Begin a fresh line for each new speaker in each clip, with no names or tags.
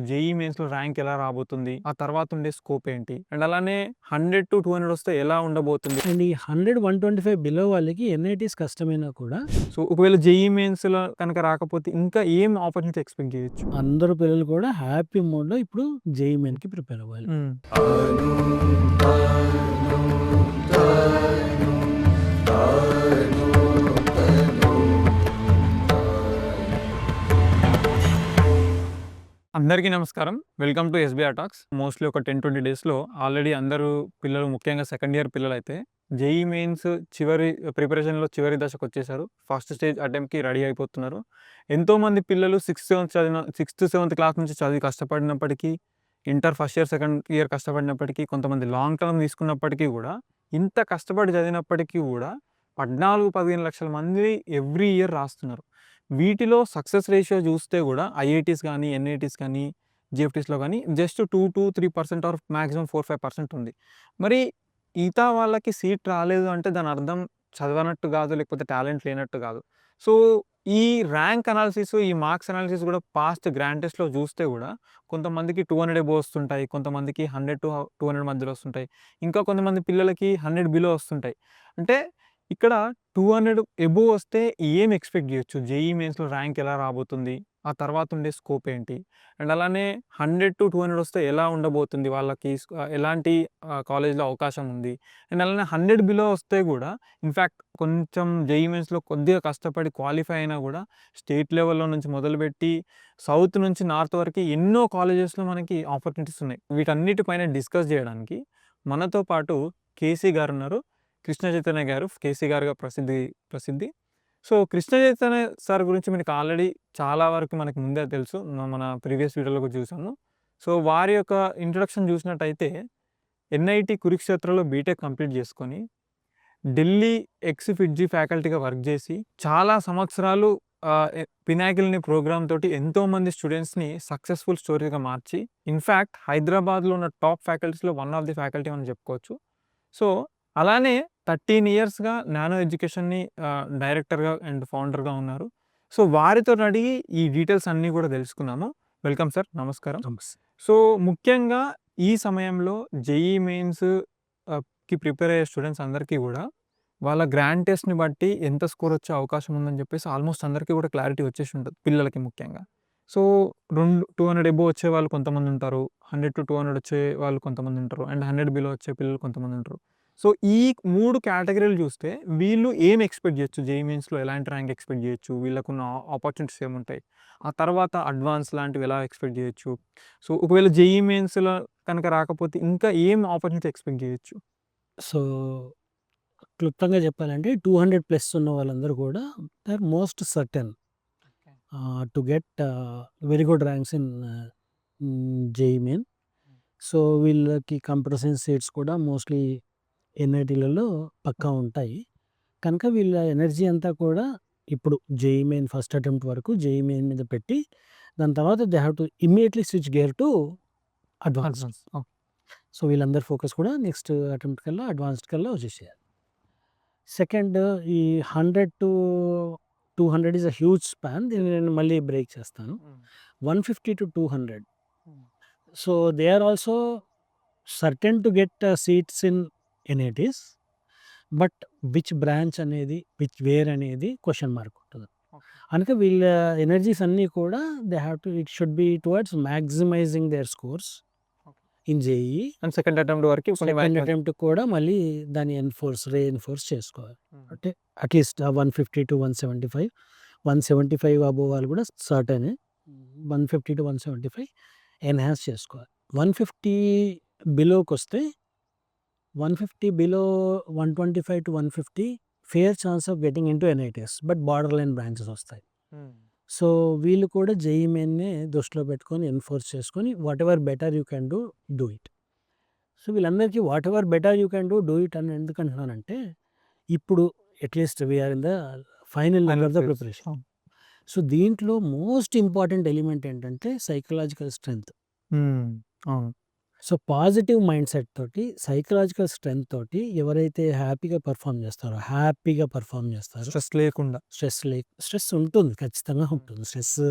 JEE మెయిన్స్‌లో rank ఎలా రాబోతుంది? ఆ తర్వాత ఉండే స్కోప్ ఏంటి? అండ్ అలానే 100-200 వస్తే ఎలా ఉండబోతుంది?
అండ్ ఈ 100, 125 బిలో వాళ్ళకి ఎన్ఐటీస్ కష్టమైనా కూడా
సో, ఒకవేళ జేఈఈ మెయిన్స్‌లో కనుక రాకపోతే ఇంకా ఏం ఆపర్చునిటీ ఎక్స్‌పెక్ట్ చేయొచ్చు?
అందరూ పిల్లలు కూడా హ్యాపీ మోడ్‌లో ఇప్పుడు జేఈఈ మెయిన్‌కి ప్రిపేర్ అవ్వాలి.
హ్మ్. అందరికీ నమస్కారం. Welcome to SBR talks. Mostly ఒక 10-20 డేస్‌లో ఆల్రెడీ అందరూ పిల్లలు, ముఖ్యంగా సెకండ్ ఇయర్ పిల్లలైతే జేఈఈ మెయిన్స్ ప్రిపరేషన్‌లో చివరి దశకొచ్చేసారు. ఫస్ట్ స్టేజ్ అటెంప్ట్‌కి రెడీ అయిపోతున్నారు. ఎంతోమంది పిల్లలు సిక్స్త్, సెవెంత్ క్లాస్ నుంచి చదివి కష్టపడినప్పటికీ, inter first year, second year కష్టపడినప్పటికీ, కొంతమంది లాంగ్ టర్మ్ తీసుకున్నప్పటికీ కూడా, ఇంత కష్టపడి చదివినప్పటికీ కూడా 14-15 లక్షల మంది ఎవ్రీ ఇయర్ రాస్తున్నారు. వీటిలో సక్సెస్ రేషియో చూస్తే కూడా ఐఐటీస్ కానీ, ఎన్ఐటీస్ కానీ, జీఎఫ్టీస్‌లో కానీ జస్ట్ 2-3% ఆర్ మాక్సిమం 4-5% ఉంది. మరి మిగతా వాళ్ళకి సీట్ రాలేదు అంటే దాని అర్థం చదవనట్టు కాదు, లేకపోతే టాలెంట్ లేనట్టు కాదు. సో, ఈ ర్యాంక్ అనాలిసిస్, ఈ మార్క్స్ అనాలిసిస్ కూడా పాస్ట్ గ్రాండ్ టెస్ట్‌లో చూస్తే కూడా కొంతమందికి 200 అబోవ్ వస్తుంటాయి. కొంతమందికి 100-200 మధ్యలో వస్తుంటాయి. ఇంకా కొంతమంది పిల్లలకి 100 బిలో వస్తుంటాయి. అంటే ఇక్కడ 200 అబోవ్ వస్తే ఏం ఎక్స్‌పెక్ట్ చేయొచ్చు? జేఈఈ మెయిన్స్‌లో ర్యాంక్ ఎలా రాబోతుంది? ఆ తర్వాత ఉండే స్కోప్ ఏంటి? అండ్ అలానే 100-200 వస్తే ఎలా ఉండబోతుంది? వాళ్ళకి ఎలాంటి కాలేజ్‌లో అవకాశం ఉంది? అండ్ అలానే 100 బిలో వస్తే కూడా ఇన్‌ఫాక్ట్ కొంచెం జేఈఈ మెయిన్స్‌లో కొద్దిగా కష్టపడి క్వాలిఫై అయినా కూడా స్టేట్ లెవెల్‌లో నుంచి మొదలుపెట్టి సౌత్ నుంచి నార్త్ వరకు ఎన్నో కాలేజెస్‌లో మనకి ఆపర్చునిటీస్ ఉన్నాయి. వీటన్నిటిపైన డిస్కస్ చేయడానికి మనతో పాటు కేసీ గారున్నారు. కృష్ణ చైతన్య గారు, కేసీ గారుగా ప్రసిద్ధి. సో, కృష్ణ చైతన్య సార్ గురించి మీకు ఆల్రెడీ చాలా వరకు మనకు ముందే తెలుసు. మన ప్రీవియస్ వీడియోలో కూడా చూసాము. సో, వారి యొక్క ఇంట్రొడక్షన్ చూసినట్టయితే ఎన్ఐటీ కురుక్షేత్రలో బీటెక్ కంప్లీట్ చేసుకొని, ఢిల్లీ ఫిట్జీ ఫ్యాకల్టీగా వర్క్ చేసి, చాలా సంవత్సరాలు పినాకిల్‌ని ప్రోగ్రామ్ తోటి ఎంతోమంది స్టూడెంట్స్‌ని సక్సెస్‌ఫుల్ స్టోరీగా మార్చి, ఇన్‌ఫాక్ట్ హైదరాబాద్‌లో ఉన్న టాప్ ఫ్యాకల్టీస్‌లో వన్ ఆఫ్ ది ఫ్యాకల్టీ అని చెప్పుకోవచ్చు. సో, అలానే 13 ఇయర్స్‌గా నానో ఎడ్యుకేషన్‌ని డైరెక్టర్‌గా అండ్ ఫౌండర్‌గా ఉన్నారు. సో, వారితోని అడిగి ఈ డీటెయిల్స్ అన్నీ కూడా తెలుసుకుందాము. Welcome sir. నమస్కారం.
నమస్తే.
సో, ముఖ్యంగా ఈ సమయంలో జేఈఈ మెయిన్స్ కి ప్రిపేర్ అయ్యే స్టూడెంట్స్ అందరికీ కూడా వాళ్ళ గ్రాండ్ టెస్ట్‌ని బట్టి ఎంత స్కోర్ వచ్చే అవకాశం ఉందని చెప్పేసి ఆల్మోస్ట్ అందరికీ కూడా క్లారిటీ వచ్చేసి ఉంటది, పిల్లలకి ముఖ్యంగా. సో, 200 అబోవ్ వచ్చేవాళ్ళు కొంతమంది ఉంటారు. 100-200 వచ్చే వాళ్ళు కొంతమంది ఉంటారు. అండ్ 100 బిలో వచ్చే పిల్లలు కొంతమంది ఉంటారు. సో, ఈ 3 కేటగిరీలు చూస్తే వీళ్ళు ఏం ఎక్స్‌పెక్ట్ చేయొచ్చు? జేఈఈ మెయిన్స్‌లో ఎలాంటి ర్యాంక్ ఎక్స్‌పెక్ట్ చేయొచ్చు? వీళ్ళకున్న ఆపర్చునిటీస్ ఏముంటాయి? ఆ తర్వాత అడ్వాన్స్ లాంటివి ఎలా ఎక్స్‌పెక్ట్ చేయొచ్చు? సో, ఒకవేళ జేఈఈ మెయిన్స్‌లో కనుక రాకపోతే ఇంకా ఏం ఆపర్చునిటీ ఎక్స్‌పెక్ట్ చేయొచ్చు?
సో, క్లుప్తంగా చెప్పాలంటే 200 ప్లస్ ఉన్న వాళ్ళందరూ కూడా they are most certain to get very good ranks in JEE main. So, వీళ్ళకి కంప్యూటర్ సైన్స్ సీట్స్ కూడా మోస్ట్‌లీ ఎన్ఐటీలలో పక్కా ఉంటాయి. కనుక వీళ్ళ ఎనర్జీ అంతా కూడా ఇప్పుడు జేఈఈ మెయిన్ ఫస్ట్ అటెంప్ట్ వరకు జేఈఈ మెయిన్ మీద పెట్టి, దాని తర్వాత they have to immediately switch gear to advanced.
Advance. Okay.
So, వీళ్ళందరి ఫోకస్ కూడా నెక్స్ట్ అటెంప్ట్ కల్లా అడ్వాన్స్డ్ కల్లా వచ్చేసేయాలి. సెకండ్ ఈ 100-200 ఈస్ అ హ్యూజ్ స్పాన్. దీన్ని నేను మళ్ళీ బ్రేక్ చేస్తాను. 150-200. So, they are also certain to get seats in NITs. But which branch అనేది, వేర్ అనేది క్వెషన్ మార్క్ ఉంటది. అందుకే వీళ్ళ ఎనర్జీస్ అన్నీ కూడా they have to it should be towards maximising their scores in JEE.
And second attempt వరకు
second attempt కూడా మళ్ళీ దాన్ని రీఎన్ఫోర్స్ చేసుకోవాలి. అంటే అట్లీస్ట్ 150-175, 175 అబోవ్ వాళ్ళు కూడా సర్టెనే. 150-175 ఎన్హాన్స్ చేసుకోవాలి. 150 బిలోకొస్తే 150 below 125-150 fair chance of getting into NITs. But border line branches వస్తాయి. సో, వీళ్ళు కూడా జేఈఈ మెయిన్‌నే దృష్టిలో పెట్టుకొని ఎన్ఫోర్స్ చేసుకొని whatever better you can do it. So, వీళ్ళందరికీ whatever better you can do it అని ఎందుకు అంటున్నానంటే, ఇప్పుడు at least we are in the final level of the preparation. So, దీంట్లో మోస్ట్ ఇంపార్టెంట్ ఎలిమెంట్ ఏంటంటే సైకలాజికల్ స్ట్రెంగ్త్.
అవును.
సో, పాజిటివ్ మైండ్ సెట్ తోటి, psychological strength తోటి ఎవరైతే హ్యాపీగా పెర్ఫార్మ్ చేస్తారో, స్ట్రెస్ ఉంటుంది. ఖచ్చితంగా ఉంటుంది.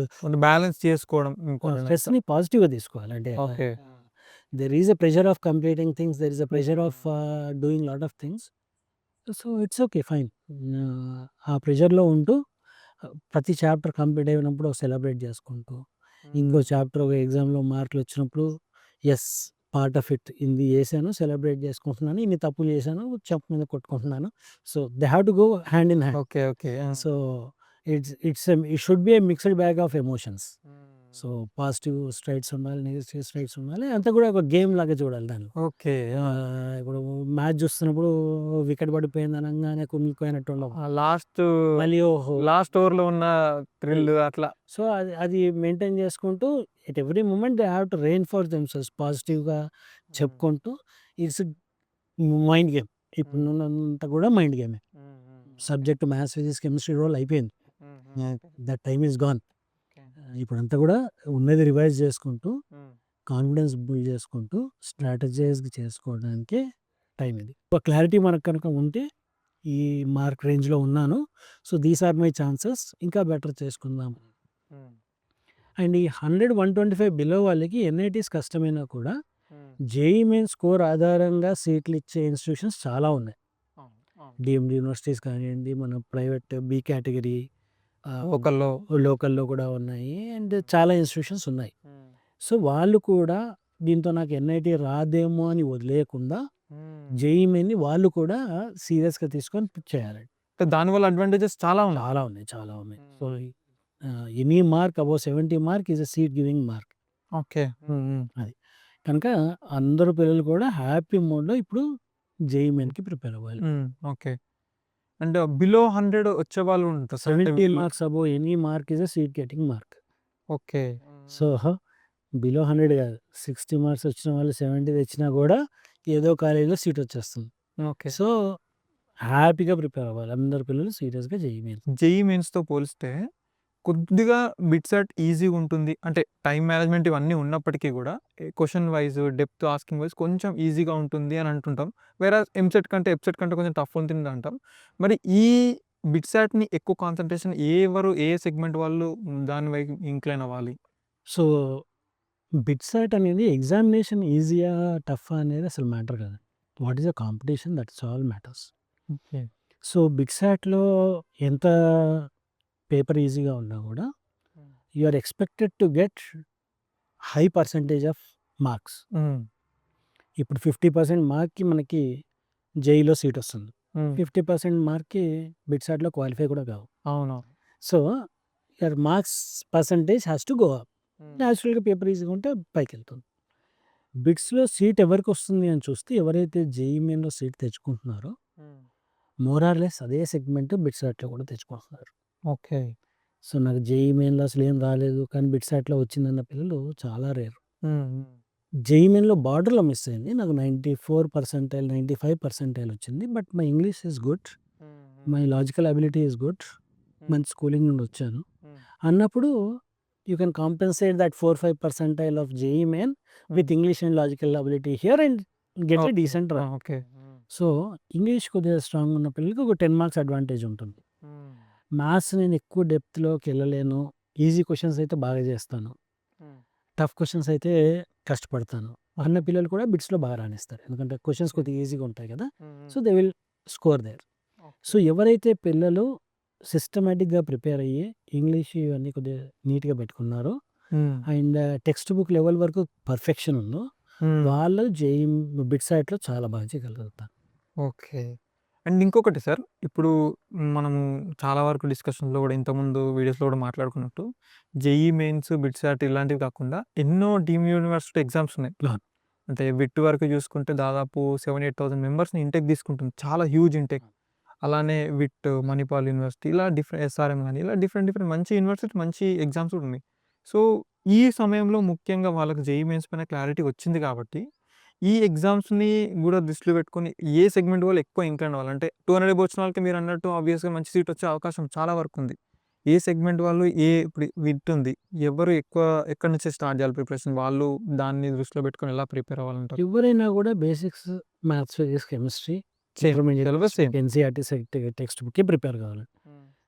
బ్యాలెన్స్ చేసుకోవడం ఇంపార్టెంట్.
స్ట్రెస్‌ని పాజిటివ్‌గా తీసుకోవాలి. అంటే
okay.
There is a pressure of completing things. There is a pressure of doing lot of things. So, it's okay. Fine. ఆ ప్రెషర్‌లో ఉంటూ ప్రతి చాప్టర్ కంప్లీట్ అయినప్పుడు సెలబ్రేట్ చేసుకుంటూ, ఇంకో చాప్టర్ ఒక ఎగ్జామ్‌లో మార్కులు వచ్చినప్పుడు యెస్, పార్ట్ ఆఫ్ ఇట్ ఇది చేశాను, సెలబ్రేట్ చేసుకుంటున్నాను. ఇన్ని తప్పులు చేశాను, చెంప మీద కొట్టుకుంటున్నాను. So, they have to go hand in hand.
Okay. Okay.
So, it should be a mixed bag of emotions. So, positive traits ఉండాలి, నెగెటివ్ స్ట్రైట్స్ ఉండాలి. అంతా కూడా ఒక గేమ్ లాగా చూడాలి దాన్ని.
ఓకే.
ఇప్పుడు మ్యాచ్ చూస్తున్నప్పుడు వికెట్ పడిపోయింది అనంగానే కుమిలిపోయినట్టు ఉండవు.
లాస్ట్
మళ్ళీ ఓహో!
లాస్ట్ ఓవర్‌లో ఉన్న థ్రిల్ అట్లా.
సో, అది మెయింటైన్ చేసుకుంటూ at every moment they have to reinforce themselves పాజిటివ్‌గా చెప్పుకుంటూ ఇట్స్ మైండ్ గేమ్. ఇప్పుడున్నంతా కూడా మైండ్ గేమే. Subject maths, physics, chemistry role అయిపోయింది. That time is gone. ఇప్పుడంతా కూడా ఉన్నది రివైజ్ చేసుకుంటూ, కాన్ఫిడెన్స్ బిల్డ్ చేసుకుంటూ, స్ట్రాటజైజ్‌గా చేసుకోవడానికే టైం ఇది. ఒక క్లారిటీ మనకు కనుక ఉంటే ఈ మార్క్ రేంజ్‌లో ఉన్నాను. So, these are my chances. ఇంకా బెటర్ చేసుకుందాం. అండ్ ఈ 100, 125 బిలో వాళ్ళకి ఎన్ఐటీస్ కష్టమైనా కూడా జేఈఈ మెయిన్ స్కోర్ ఆధారంగా సీట్లు ఇచ్చే ఇన్స్టిట్యూషన్స్ చాలా ఉన్నాయి. డీమ్డ్ యూనివర్సిటీస్ కానివ్వండి, మన ప్రైవేట్ బి కేటగిరీ లోకల్‌లో కూడా ఉన్నాయి. అండ్ చాలా ఇన్స్టిట్యూషన్స్ ఉన్నాయి. సో, వాళ్ళు కూడా దీంతో నాకు ఎన్ఐటీ రాదేమో అని వదిలేయకుండా జేఈఈ మెయిన్‌ని వాళ్ళు కూడా సీరియస్‌గా తీసుకొని చేయాలండి.
దానివల్ల అడ్వాంటేజెస్ చాలా ఉన్నాయి.
చాలా ఉన్నాయి. So, any mark above 70 mark is a seat giving mark.
Okay.
అది. కనుక అందరూ పిల్లలు కూడా హ్యాపీ మోడ్‌లో ఇప్పుడు జేఈఈ మెయిన్‌కి ప్రిపేర్ అవ్వాలి.
ఓకే. అండ్ బిలో 100 వచ్చేవాళ్ళు ఉంటారు.
70 marks above any mark is a seat getting mark.
Okay.
So, below 100 కాదు. 60 మార్క్స్ వచ్చిన వాళ్ళు 70 తెచ్చినా కూడా ఏదో కాలేజీలో సీట్ వచ్చేస్తుంది.
ఓకే.
సో, హ్యాపీగా ప్రిపేర్ అవ్వాలి. అందరు పిల్లలు సీరియస్‌గా జేఈఈ మెయిన్స్.
జేఈఈ మెయిన్స్‌తో పోలిస్తే కొద్దిగా బిట్‌సెట్ ఈజీగా ఉంటుంది. అంటే టైమ్ మేనేజ్మెంట్ ఇవన్నీ ఉన్నప్పటికీ కూడా question wise, depth asking wise కొంచెం ఈజీగా ఉంటుంది అని అంటుంటాం. వేరాజ్ ఎఫ్సెట్ కంటే కొంచెం టఫ్ ఉంటుంది అంటాం. మరి ఈ బిట్‌సెట్‌ని ఎక్కువ కాన్సంట్రేషన్ ఏ సెగ్మెంట్ వాళ్ళు దాని వైపు ఇంక్లైన్ అవ్వాలి?
సో, బిట్‌సెట్ అనేది ఎగ్జామినేషన్ ఈజీయా, టఫా అనేది అసలు మ్యాటర్ కాదు. What is the competition, that's all matters.
Okay.
So, బిట్‌సెట్‌లో ఎంత పేపర్ ఈజీగా ఉన్నా కూడా you are expected to get high percentage of marks. ఇప్పుడు 50% మార్క్‌కి మనకి జేఈలో సీట్ వస్తుంది. 50% మార్క్‌కి బిట్‌సెట్‌లో క్వాలిఫై కూడా కావు.
అవును.
So, your marks percentage has to go up. న్యాచురల్‌గా పేపర్ ఈజీగా ఉంటే పైకెళ్తుంది. బిట్స్‌లో సీట్ ఎవరికి వస్తుంది అని చూస్తే ఎవరైతే జేఈఈ మెయిన్‌లో సీట్ తెచ్చుకుంటున్నారో మోర్ ఆర్ లెస్ అదే సెగ్మెంట్ బిట్‌సెట్‌లో కూడా తెచ్చుకుంటున్నారు.
ఓకే.
సో, నాకు జేఈఈ మెయిన్‌లో అసలు ఏం రాలేదు కానీ బిట్‌సెట్‌లో వచ్చిందన్న పిల్లలు చాలా రేర్. జేఈఈ మెయిన్‌లో బార్డర్‌లో మిస్ అయింది. నాకు 94%, 95% వచ్చింది. But my English is good. My logical ability is good. మంచి స్కూలింగ్ నుండి వచ్చాను అన్నప్పుడు you can compensate that 4-5% of JEE main with English and logical ability here and get a decent rank.
Okay.
So, English కొద్దిగా strong ఉన్న పిల్లలకి ఒక 10 marks advantage ఉంటుంది. Maths నేను ఎక్కువ డెప్త్‌లోకి వెళ్ళలేను. ఈజీ క్వెషన్స్ అయితే బాగా చేస్తాను. టఫ్ క్వెషన్స్ అయితే కష్టపడతాను అన్న పిల్లలు కూడా బిట్స్‌లో బాగా రాణిస్తారు. ఎందుకంటే క్వెషన్స్ కొద్దిగా ఈజీగా ఉంటాయి కదా! So, they will score there. So, ఎవరైతే పిల్లలు సిస్టమాటిక్‌గా ప్రిపేర్ అయ్యి ఇంగ్లీష్ ఇవన్నీ కొద్దిగా నీట్‌గా పెట్టుకున్నారో అండ్ టెక్స్ట్ బుక్ లెవెల్ వరకు పర్ఫెక్షన్ ఉందో వాళ్ళు జేఈఈ బిట్‌సెట్‌లో చాలా బాగా చేయగలుగుతారు.
ఓకే. అండ్ ఇంకొకటి సార్, ఇప్పుడు మనము చాలా వరకు డిస్కషన్‌లో కూడా ఇంతకుముందు వీడియోస్‌లో కూడా మాట్లాడుకున్నట్టు జేఈఈ మెయిన్స్, బిట్‌సెట్ ఇలాంటివి కాకుండా ఎన్నో డీమ్డ్ యూనివర్సిటీ ఎగ్జామ్స్ ఉన్నాయి.
అవును.
అంటే బిట్ వరకు చూసుకుంటే దాదాపు 7,000-8,000 మెంబర్స్‌ని ఇంటేక్ తీసుకుంటుంది. చాలా హ్యూజ్ ఇంటేక్. అలానే విట్, మణిపాల్ యూనివర్సిటీ ఇలా ఎస్ఆర్ఎం గాని ఇలా డిఫరెంట్ మంచి యూనివర్సిటీ, మంచి ఎగ్జామ్స్ కూడా ఉన్నాయి. సో, ఈ సమయంలో ముఖ్యంగా వాళ్ళకి జేఈఈ మెయిన్స్ పైన క్లారిటీ వచ్చింది కాబట్టి ఈ ఎగ్జామ్స్‌ని కూడా దృష్టిలో పెట్టుకొని ఏ సెగ్మెంట్ వాళ్ళు ఎక్కువ ఇంక్లైన్ అవ్వాలి? అంటే 200 వచ్చిన వాళ్ళకి మీరన్నట్టు ఆబ్వియస్‌గా మంచి సీట్ వచ్చే అవకాశం చాలా వరకు ఉంది. ఏ సెగ్మెంట్ వాళ్ళు ఇప్పుడు విట్ ఉంది. ఎవరు ఎక్కడి నుంచి స్టార్ట్ చేయాలి ప్రిపరేషన్? వాళ్ళు దాన్ని దృష్టిలో పెట్టుకొని ఎలా ప్రిపేర్ అవ్వాలంటారు?
ఎవరైనా కూడా basics maths, physics, chemistry,
syllabus same.
NCERT text బుక్‌కి ప్రిపేర్ కావాలి.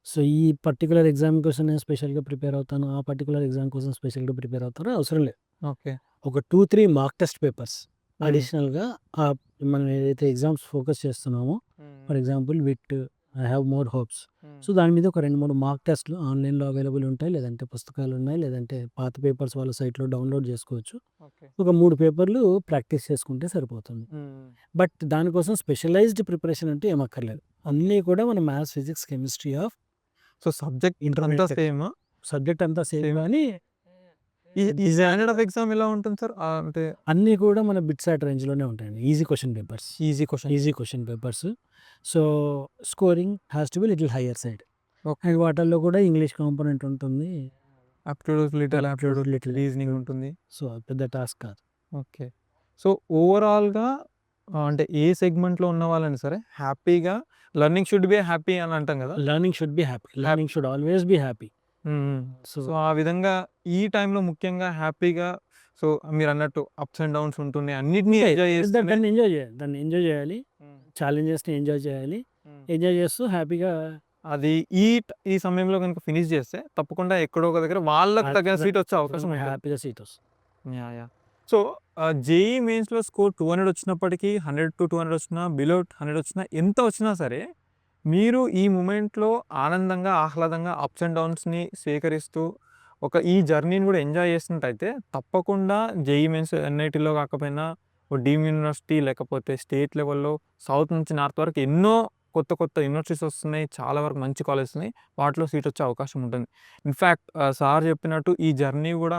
సో, ఈ పర్టిక్యులర్ ఎగ్జామ్ కోసం నేను స్పెషల్‌గా ప్రిపేర్ అవుతాను. ఆ పర్టిక్యులర్ ఎగ్జామ్ కోసం స్పెషల్‌గా ప్రిపేర్ అవుతారో అవసరం లేదు.
ఓకే.
ఒక 2, 3 మాక్ టెస్ట్ పేపర్స్ అడిషనల్‌గా మనం ఏదైతే ఎగ్జామ్స్ ఫోకస్ చేస్తున్నామో, for example with, I have more hopes. So, దాని మీద ఒక 2, 3 మాక్ టెస్ట్‌లు ఆన్‌లైన్‌లో అవైలబుల్ ఉంటాయి. లేదంటే పుస్తకాలు ఉన్నాయి. లేదంటే పాత పేపర్స్ వాళ్ళ సైట్‌లో డౌన్‌లోడ్ చేసుకోవచ్చు.
ఓకే.
ఒక 3 పేపర్లు ప్రాక్టీస్ చేసుకుంటే సరిపోతుంది. బట్ దానికోసం స్పెషలైజ్డ్ ప్రిపరేషన్ అంటే ఏం అక్కర్లేదు. అన్నీ కూడా మన maths, physics, chemistry of
so, subject అంతా
ఇంటర్మీడియట్
సేమ్.
సబ్జెక్ట్ అంతా సేమ్
సేమ్.
కానీ
ఈ స్టాండర్డ్ ఆఫ్ ఎగ్జామ్ ఎలా ఉంటుంది సార్? అంటే
అన్నీ కూడా మన బిట్సాట్ రేంజ్‌లోనే ఉంటాయండి. Easy question papers. Easy question papers. So, scoring has to be little hire side.
Okay.
And వాటిల్లో కూడా ఇంగ్లీష్ కాంపోనెంట్ ఉంటుంది.
Aptitude little
Aptitude little.
Reasoning ఉంటుంది.
సో, పెద్ద టాస్క్ కాదు.
ఓకే. సో, ఓవరాల్‌గా అంటే ఏ సెగ్మెంట్‌లో ఉన్న వాళ్ళని సరే హ్యాపీగా లెర్నింగ్ షుడ్ బి హ్యాపీ అని అంటాం కదా!
Learning should be happy. Learning should always be happy.
So, ఆ విధంగా ఈ టైంలో ముఖ్యంగా హ్యాపీగా సో, మీరన్నట్టు అప్స్ అండ్ డౌన్స్ ఉంటున్నాయి. అన్నిటిని ఎంజాయ్ చేస్తూనే
దాన్ని ఎంజాయ్ చేయాలి. దాన్ని ఎంజాయ్ చేయాలి. ఛాలెంజెస్‌ని ఎంజాయ్ చేయాలి. ఎంజాయ్ చేస్తూ హ్యాపీగా
అది ఈ సమయంలో గనుక ఫినిష్ చేస్తే తప్పకుండా ఎక్కడో ఒక దగ్గర వాళ్ళకి తగిన సీట్ వచ్చే అవకాశం ఉంటుంది.
హ్యాపీగా సీట్ వస్తుంది.
యాహ్! సో, జేఈఈ మెయిన్స్‌లో స్కోర్ 200 వచ్చినప్పటికీ 100-200 వచ్చినా, బిలో 100 వచ్చినా, ఎంత వచ్చినా సరే మీరు ఈ మూమెంట్‌లో ఆనందంగా, ఆహ్లాదంగా అప్స్ అండ్ డౌన్స్‌ని స్వీకరిస్తూ ఈ జర్నీని కూడా ఎంజాయ్ చేసినట్టయితే తప్పకుండా జేఈఈ మెయిన్స్ ఎన్ఐటీలో కాకపోయినా డీమ్ యూనివర్సిటీ లేకపోతే స్టేట్ లెవెల్‌లో సౌత్ నుంచి నార్త్ వరకు ఎన్నో కొత్త యూనివర్సిటీస్ వస్తున్నాయి. చాలా వరకు మంచి కాలేజెస్ ఉన్నాయి. వాటిలో సీట్ వచ్చే అవకాశం ఉంటుంది. ఇన్‌ఫాక్ట్ సార్ చెప్పినట్టు ఈ జర్నీ కూడా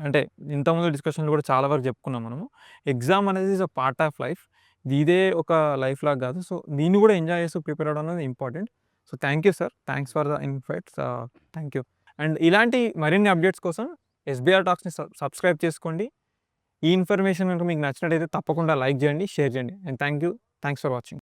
అంటే ఇంతకుముందు డిస్కషన్‌లో కూడా చాలా వరకు చెప్పుకున్నాం మనము. ఎగ్జామ్ అనేది is a part of life. ఇదే ఒక లైఫ్ లాగా కాదు. సో, దీన్ని కూడా ఎంజాయ్ చేస్తూ ప్రిపేర్ అవ్వడం అనేది important. So, thank you sir. Thanks for the insights. Thank you. And ఇలాంటి మరిన్ని అప్డేట్స్ కోసం ఎస్బీఆర్ టాక్స్‌ని సబ్స్క్రైబ్ చేసుకోండి. ఈ ఇన్ఫర్మేషన్ కనుక మీకు నచ్చినట్టయితే తప్పకుండా లైక్ చేయండి, షేర్ చేయండి. And thanks for watching.